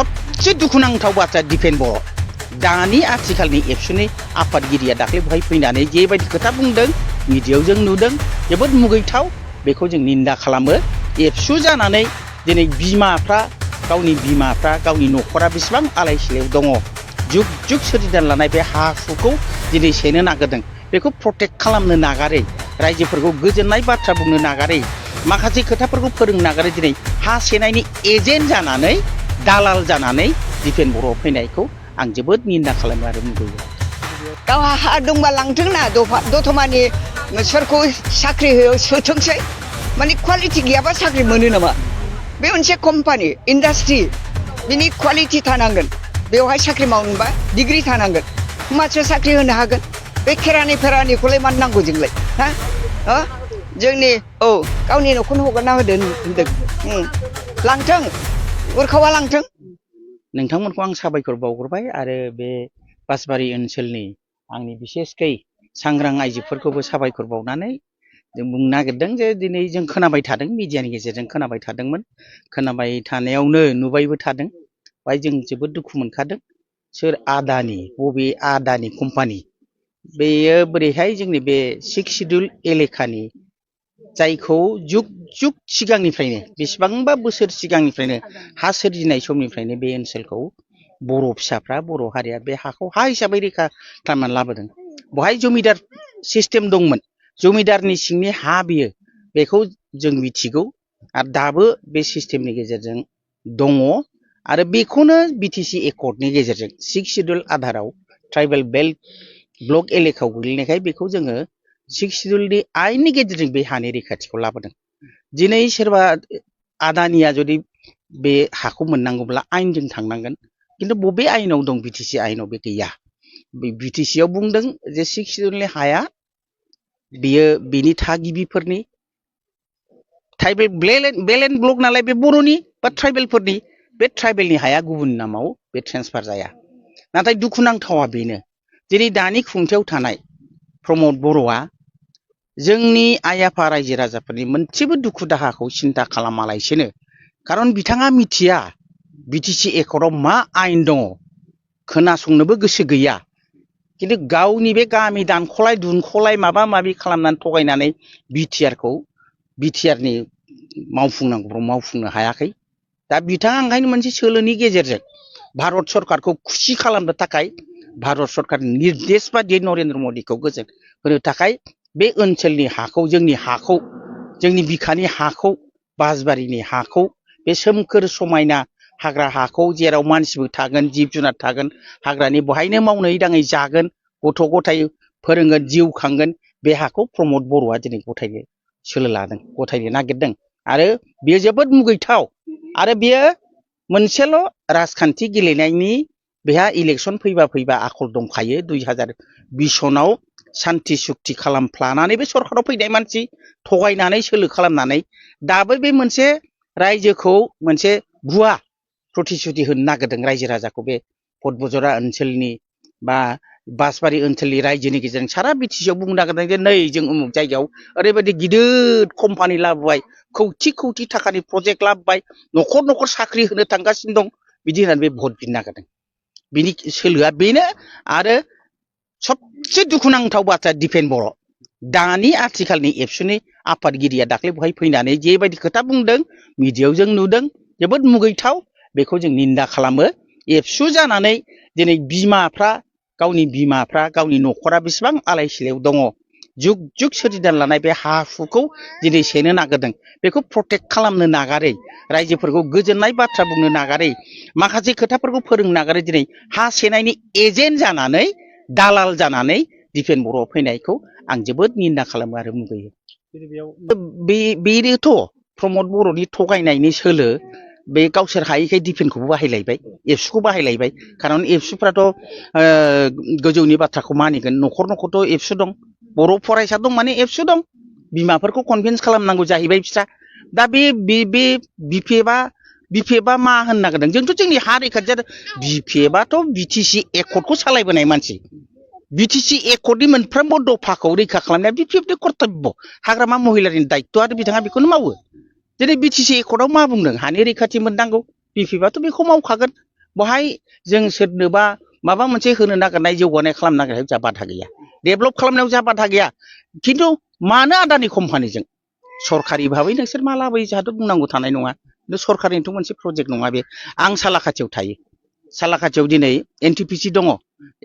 सबसे दुखुनांथाव बाथ्रा दिपेन बर' दानि आथिखालनि एबसुनि आफादगिरिया दाख्लै बहाय फैनानै जेबायदि खोथा बुंदों मिडियायाव जों नुदों जोबोद मुगैथाव बेखौ जों निन्दा खालामो एबसु जानानै दिनै बिमाफ्रा गावनि न'खरा बेसेबां आलाय सिलायाव दङ जुग जुग सोरजिना लानाय बे हा हुखौ दिनै सेनो नागिरदों बेखौ प्रटेक्ट खालामनो नागारै रायजोफोरखौ गोजोननाय बाथ्रा बुंनो नागारै माखासे खोथाफोरखौ फोरोंनो नागारै दिनै हा सेनायनि एजेन्ट जानानै दालाल जानानै दिपेन बर' फैनायखौ आं जोबोद निन्दा खालामो आरो मुगैयो गावहा हा दंबा लांथोंना दतमानि सोरखौ साख्रि होयो सोथोंसै माने क्वालिटि गैयाबा साख्रि मोनो नामा बे मोनसे कम्पानि इन्डास्ट्रि बिनि क्वालिटि थानांगोन बेवहाय साख्रि मावनोबा डिग्री थानांगोन होमबासो साख्रि होनो हागोन बे खेरानिखौलाय मानो नांगौ जोंलाय हा जोंनि गावनि न'खौनो हगारना होदो होनदों लांथों उरखावा लांथों नोंथांमोनखौ आं साबायखर बावग्रोबाय आरो बे बासबारि ओनसोलनि आंनि बिसेसकै सांग्रां आइजोफोरखौबो साबायखर बावनानै जों बुंनो नागिरदों जे दिनै जों खोनाबाय थादों मिडियानि गेजेरजों खोनाबाय थादोंमोन खोनाबाय थानायावनो नुबायबो थादों बाय जों जोबोद दुखु मोनखादों सोर आदानि बबे आदानि कम्पानि बेयो बोरैहाय जोंनि बे 6 सिड्युल एलेखानि जायखौ जुग जुग सिगांनिफ्रायनो बेसेबांबा बोसोर सिगांनिफ्रायनो हा सोरजिनाय समनिफ्रायनो बे ओनसोलखौ बर' फिसाफ्रा बर' हारिया बे हाखौ हा हिसाबै रैखा खालामनानै लाबोदों बहाय जमिदार सिस्टेम दंमोन जमिदारनि सिंनि हा बियो बेखौ जों मिथिगौ आरो दाबो बे सिस्टेमनि गेजेरजों दङ आरो बेखौनो बिटिसि एकर्डनि गेजेरजों 6 सिड्युल आधाराव ट्राइबेल बेल्ट ब्लक एलेखायाव गोग्लैनायखाय बेखौ जोङो 6 सिड्युलनि आयेननि गेजेरजों बे हानि रैखाथिखौ लाबोदों दिनै सोरबा आदानिया जुदि बे हाखौ मोननांगौब्ला आयेनजों थांनांगोन किन्तु बबे आयेनाव दं बिटिसि आयेनाव बे गैया बे बिटिसियाव बुंदों जे 6 सिड्युलनि हाया बियो बिनि थागिबिफोरनि ट्राइबेल बेल एन्ड ब्लक नालाय बे बर'नि बा ट्राइबेलफोरनि बे ट्राइबेलनि हाया गुबुन नामाव बे ट्रेन्सफार जाया नाथाय दुखुनांथावा बेनो दिनै दानि खुंथायाव थानाय प्रमद बर'आ जोंनि आइ आफा रायजो राजाफोरनि मोनसेबो दुखु दाहाखौ सिन्ता खालामालासेनो खारन बिथाङा मिथिया बिटिसि एकर्डआव मा आयेन दङ खोनासंनोबो गोसो गैया किन्तु गावनि बे गामि दानख'लाय दुनख'लाय माबा माबि खालामनानै थगायनानै बिटिआरनि मावफुंनांगौखौ मावफुंनो हायाखै दा बिथाङा ओंखायनो मोनसे सोलोनि गेजेरजों भारत सरकारखौ खुसि खालामनो थाखाय भारत सरकारनि निर्देश बादियै नरेन्द्र मदिखौ गोजोन होनो थाखाय बे ओनसोलनि हाखौ जोंनि बिखानि हाखौ बासबारिनि हाखौ बे सोमखोर समायना हाग्रा हाखौ जेराव मानसिबो थागोन जिब जुनार थागोन हाग्रानि बहायनो मावनै दाङै जागोन गथ' गथाय फोरोंगोन जिउ खांगोन बे हाखौ प्रमद बर'आ दिनै गथायनो सोलो लादों गथायनो नागिरदों आरो बेयो जोबोद मुगैथाव आरो बेयो मोनसेल' राजखान्थि गेलेनायनि बेहा इलेक्सन फैबा आखल दंखायो 2020 सनाव सान्ति सुक्ति खालामफ्लानानै बे सरकाराव फैनाय मानसि थगायनानै सोलो खालामनानै दाबो बे मोनसे रायजोखौ मोनसे भुवा प्रतिश्रुति होनो नागिरदों रायजो राजाखौ बे भटबजरा ओनसोलनि बा बासबारि ओनसोलनि रायजोनि गेजेरजों सारा बिटिसिआव बुंनो नागिरदों जे नै जों उमुक जायगायाव ओरैबायदि गिदिर कम्पानि लाबोबाय खौथि थाखानि प्रजेक्ट लाबोबाय न'खर न'खर साख्रि होनो थांगासिनो दं बिदि होननानै बे भट बिनो नागिरदों बिनि सोलोआ बेनो आरो सबसे दुखुनांथाव बाथ्रा दिपेन बर' दानि आथिखालनि एबसुनि आफादगिरिया दाख्लै बहाय फैनानै जेबायदि खोथा बुंदों मिडियायाव जों नुदों जोबोद मुगैथाव बेखौ जों निन्दा खालामो एबसु जानानै दिनै गावनि न'खरा बेसेबां आलाय सिलायाव दङ जुग जुग सोरजिना लानाय बे हा हुखौ दिनै सेनो नागिरदों बेखौ प्रटेक्ट खालामनो नागारै रायजोफोरखौ गोजोननाय बाथ्रा बुंनो नागारै माखासे खोथाफोरखौ फोरोंनो नागारै दिनै हा सेनायनि एजेन्ट जानानै दालाल जानानै दिपेन बर'आव फैनायखौ आं जोबोद निन्दा खालामो आरो मुगैयो बेनोथ' प्रमद बर'नि थगायनायनि सोलो बे गावसोर हायैखाय दिपेनखौबो बाहायलायबाय एबसुखौ बाहायलायबाय खारन एबसुफ्राथ' गोजौनि बाथ्राखौ मानिगोन न'खर न'खरथ' एबसु दं बर' फरायसा दं माने एबसु दं बिमाफोरखौ कनभिन्स खालामनांगौ जाहैबाय बिस्रा दा बे बिपिएफआ मा होननो नागिरदों जोंथ' जोंनि हा रैखाथि जादों बिपिएफआथ' बिटिसि एकर्डखौ सालायबोनाय मानसि बिटिसि एकर्डनि मोनफ्रोमबो दफाखौ रैखा खालामनाया बिपिएफनि कर्तब्य हाग्रामा महिलारिनि दायित्व आरो बिथाङा बेखौनो मावो दिनै बिटिसि एकर्डआव मा बुंदों हानि रैखाथि मोननांगौ बिपिएफआथ' बेखौ मावखागोन बहाय जों सोरनोबा माबा मोनसे होनो नागिरनाय जौगानाय खालामनो नागिरनायाव जोंहा बाधा गैया डेभेलप खालामनायाव जोंहा बाधा गैया खिन्थु मानो आदानि कम्पानिजों सरकारि भाबै नोंसोर मा लाबोयो जोंहाथ' बुंनांगौ थानाय नङा सरकारिनिथ' मोनसे प्रजेक्ट नङा बे आं सालाकाथियाव थायो सालाकाथियाव दिनै एनटिपिसि दङ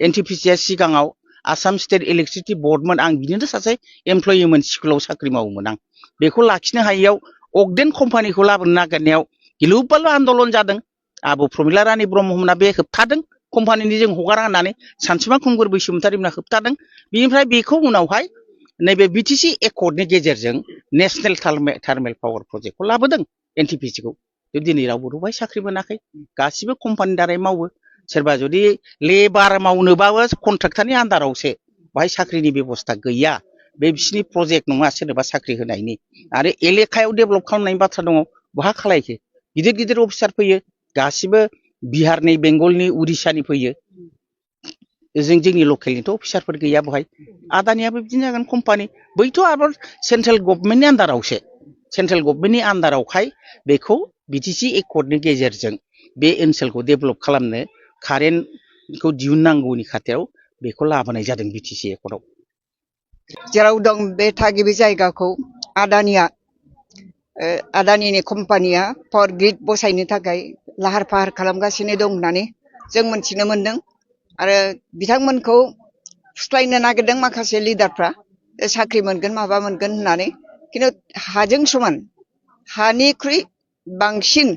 एनटिपिसिया सिगाङाव आसाम स्टेट इलेक्ट्रिसिटि बर्डमोन आं बिदिनो सासे एमप्लयिमोन स्कुलाव साख्रि मावोमोन आं बेखौ लाखिनो हायैयाव अगदेन कम्पानिखौ लाबोनो नागिरनायाव गिलु बालु आन्दलन जादों आब' प्रमिला रानी ब्रह्ममोना बे होबथादों कम्पानिनि जों हगारा होननानै सानसुमा खुंगुर बैसोमुसारिमोना होबथादों बिनिफ्राय बेखौ उनावहाय नैबे बिटिसि एकर्डनि गेजेरजों नेशनेल थार्मेल पावार प्रजेक्टखौ लाबोदों एनटिपिसिखौ दिनै रावबो बेवहाय साख्रि मोनाखै गासिबो कम्पानि दारै मावो सोरबा जुदि लेबार मावनोबाबो कन्ट्राक्टरनि आन्दारावसो बाहाय साख्रिनि बेबस्था गैया बे बिसिनि प्रजेक्ट नङा सोरनोबा साख्रि होनायनि आरो एलेकायाव डेभेलप खालामनायनि बाथ्रा दङ बहा खालायखो गिदिर गिदिर अफिसार फैयो गासिबो बिहारनि बेंगलनि उरिष्यानि फैयो जोंनि लकेलनिथ' अफिसारफोर गैया बहाय आदानियाबो बिदिनो जागोन कम्पानि बैथ' आरो सेन्ट्रेल गभर्नमेन्टनि आन्दारावसो सेन्ट्रेल गभर्नमेन्टनि आन्दारावखाय बेखौ बिटिसि एकर्डनि गेजेरजों बे ओनसोलखौ डेभेलप खालामनो कारेन्टखौ दिहुननांगौनि खाथियाव बेखौ लाबोनाय जादों बिटिसि एकर्डआव जेराव दं बे थागिबि जायगाखौ आदानिनि कम्पानिया पावार ग्रिड बसायनो थाखाय लाहार फाहार खालामगासिनो दं होननानै जों मोनथिनो मोनदों आरो बिथांमोनखौ फुस्लायनो नागिरदों माखासे लिडारफ्रा साख्रि मोनगोन माबा मोनगोन होननानै खिन्थु हाजों समान हानिख्रुइ बांसिन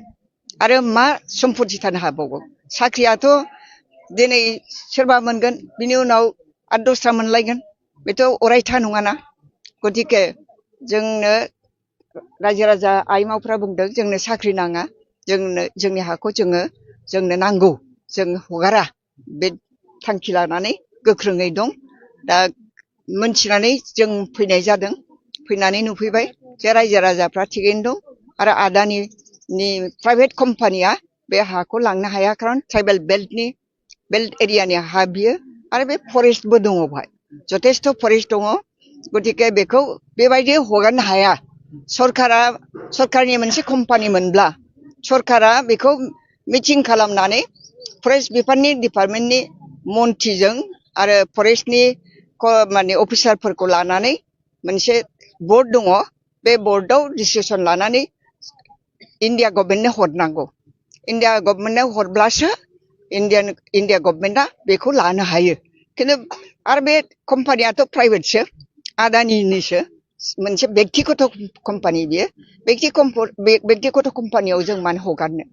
आरो मा सम्पति थानो हाबावगौ साख्रियाथ' दिनै सोरबा मोनगोन बिनि उनाव आरो दस्रा मोनलायगोन बेथ' अरायथा नङाना गतिके जोंनो रायजो राजा आइमाफ्रा बुंदों जोंनो साख्रि नाङा जोंनि हाखौ जोंनो नांगौ जों हगारा बे थांखि लानानै गोख्रोङै दं दा मोनथिनानै जों फैनाय जादों फैनानै नुफैबाय जे रायजो राजाफ्रा थिगैनो दं आरो आदानिनि प्राइभेट कम्पानिया बे हाखौ लांनो हाया खारन ट्राइबेल बेल्ट एरियानि हा बियो आरो बे फरेस्टबो दङ बेवहाय जथेस्थ' फरेस्ट दङ गतिके बेखौ बेबायदि हगारनो हाया सरकारनि मोनसे कम्पानि मोनब्ला सरकारा बेखौ मिटिं खालामनानै फरेस्ट बिफाननि डिपार्टमेन्टनि मन्थ्रिजों आरो फरेस्टनि माने अफिसारफोरखौ लानानै मोनसे बर्ड दङ बे बर्डआव डिसिसन लानानै इन्डिया गभर्नमेन्टनो हरनांगौ इन्डिया गभर्नमेन्टनो हरब्लासो इन्डिया गभर्नमेन्टआ बेखौ लानो हायो खिन्थु आरो बे कम्पानियाथ' प्राइभेटसो आदानिनिसो मोनसे बेक्तिगत कम्पानि बियो बेक्तिगत कम्पानियाव जों मानो हगारनो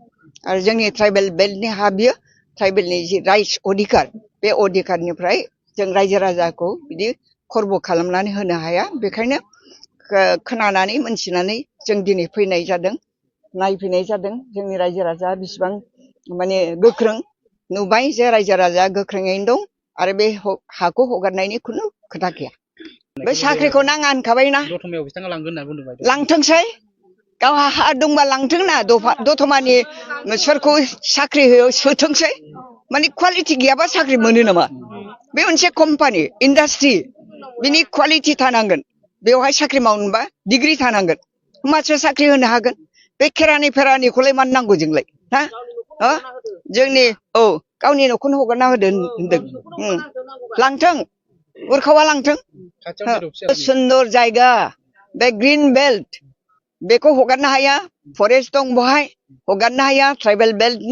आरो जोंनि ट्राइबेल बेल्टनि हा बियो ट्राइबेलनि जि राइट्स अधिकार बे अधिकारनिफ्राय जों रायजो राजाखौ बिदि खर्ब खालामनानै होनो हाया बेखायनो खोनानानै मोनथिनानै जों दिनै फैनाय जादों नायफैनाय जादों जोंनि रायजो राजा बिसिबां माने गोख्रों नुबाय जे रायजो राजाया गोख्रोङैनो दं आरो बे हाखौ हगारनायनि खुनु खोथा गैया बे साख्रिखौ नाङा होनखाबायना लांथोंसै गावहा हा दंबा लांथोंना दतमानि सोरखौ साख्रि होयो सोथोंसै माने क्वालिटि गैयाबा साख्रि मोनो नामा बे मोनसे कम्पानि इन्डास्ट्रि बिनि क्वालिटि थानांगोन बेवहाय साख्रि मावनोबा डिग्री थानांगोन होमबासो साख्रि होनो हागोन बे खेरानि फेरानिखौलाय मानो नांगौ जोंलाय हा जोंनि गावनि न'खौनो हगारना होदो होनदों लांथों उरखावा लांथों सुन्दर जायगा बे ग्रिन बेल्ट बेखौ हगारनो हाया फरेस्ट दं बहाय हगारनो हाया ट्राइबेल बेल्ट